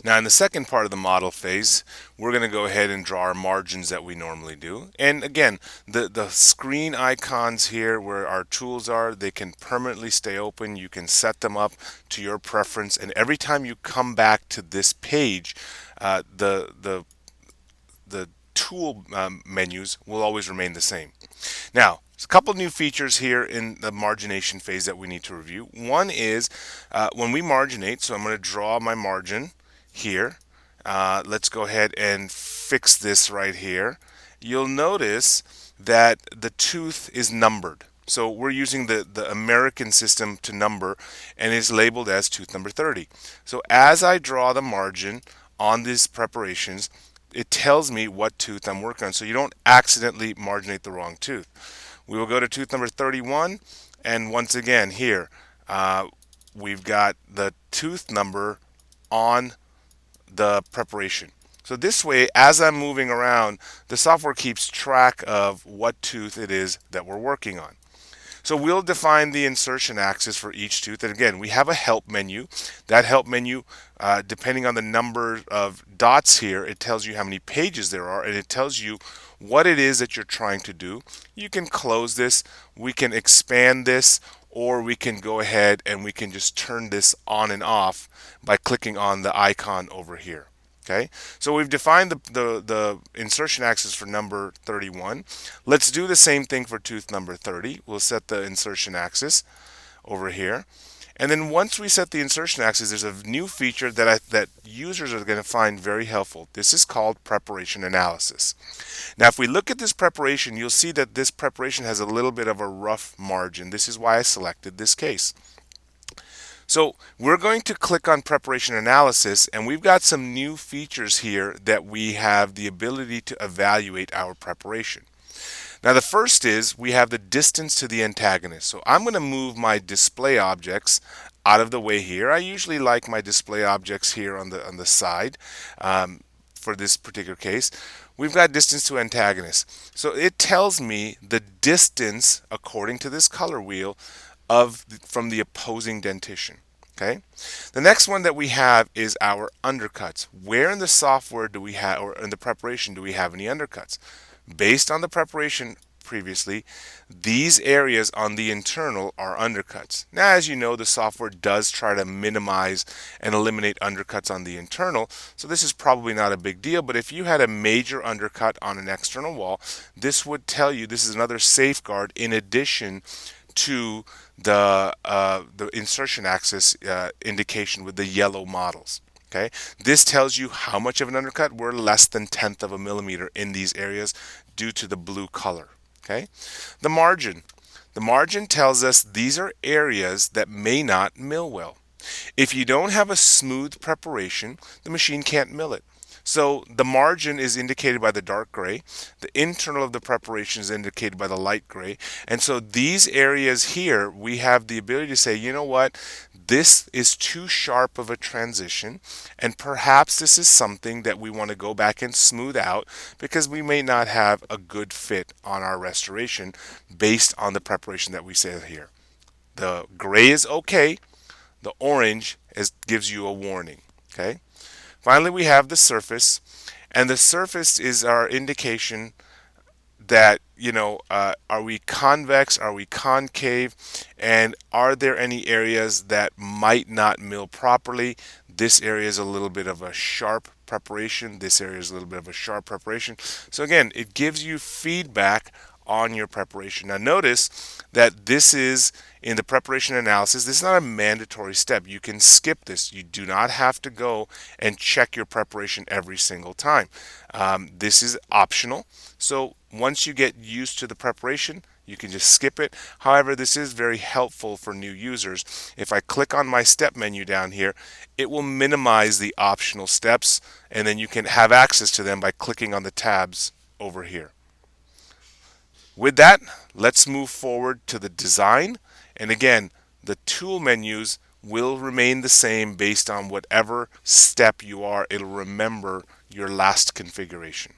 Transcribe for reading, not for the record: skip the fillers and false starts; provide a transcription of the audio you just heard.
Now in the second part of the model phase, we're going to go ahead and draw our margins that we normally do. And again, the screen icons here where our tools are, they can permanently stay open. You can set them up to your preference. And every time you come back to this page, the tool menus will always remain the same. Now, there's a couple new features here in the margination phase that we need to review. One is when we marginate, so I'm going to draw my margin here. Let's go ahead and fix this right here. You'll notice that the tooth is numbered. So we're using the American system to number and is labeled as tooth number 30. So as I draw the margin on these preparations, it tells me what tooth I'm working on, so you don't accidentally marginate the wrong tooth. We will go to tooth number 31, and once again here we've got the tooth number on the preparation. So this way, as I'm moving around, the software keeps track of what tooth it is that we're working on. So we'll define the insertion axis for each tooth. And again, we have a help menu. That help menu, depending on the number of dots here, it tells you how many pages there are, and it tells you what it is that you're trying to do. You can close this, we can expand this, or we can go ahead and we can just turn this on and off by clicking on the icon over here. Okay, so we've defined the insertion axis for number 31. Let's do the same thing for tooth number 30. We'll set the insertion axis over here. And then once we set the insertion axis, there's a new feature that users are going to find very helpful. This is called preparation analysis. Now, if we look at this preparation, you'll see that this preparation has a little bit of a rough margin. This is why I selected this case. So we're going to click on preparation analysis, and we've got some new features here that we have the ability to evaluate our preparation. Now the first is we have the distance to the antagonist. So I'm going to move my display objects out of the way here. I usually like my display objects here on the side. For this particular case, we've got distance to antagonist. So it tells me the distance according to this color wheel from the opposing dentition. Okay. The next one that we have is our undercuts. Where in the software do we have, or in the preparation, do we have any undercuts? Based on the preparation previously, these areas on the internal are undercuts. Now, as you know, the software does try to minimize and eliminate undercuts on the internal, so this is probably not a big deal, but if you had a major undercut on an external wall, this would tell you this is another safeguard in addition to the insertion axis indication with the yellow models. Okay, this tells you how much of an undercut. We're less than 1/10 of a millimeter in these areas due to the blue color. Okay, the margin tells us these are areas that may not mill well. If you don't have a smooth preparation, the machine can't mill it. So the margin is indicated by the dark gray. The internal of the preparation is indicated by the light gray. And so these areas here, we have the ability to say, you know what, this is too sharp of a transition, and perhaps this is something that we want to go back and smooth out because we may not have a good fit on our restoration based on the preparation that we say here. The gray is okay. The orange gives you a warning. Okay. Finally, we have the surface, and the surface is our indication that, are we convex, are we concave, and are there any areas that might not mill properly? This area is a little bit of a sharp preparation. This area is a little bit of a sharp preparation. So again, it gives you feedback on your preparation. Now notice that this is in the preparation analysis. This is not a mandatory step. You can skip this. You do not have to go and check your preparation every single time. This is optional. So once you get used to the preparation, you can just skip it. However, this is very helpful for new users. If I click on my step menu down here, it will minimize the optional steps, and then you can have access to them by clicking on the tabs over here. With that, let's move forward to the design. And again, the tool menus will remain the same based on whatever step you are. It'll remember your last configuration.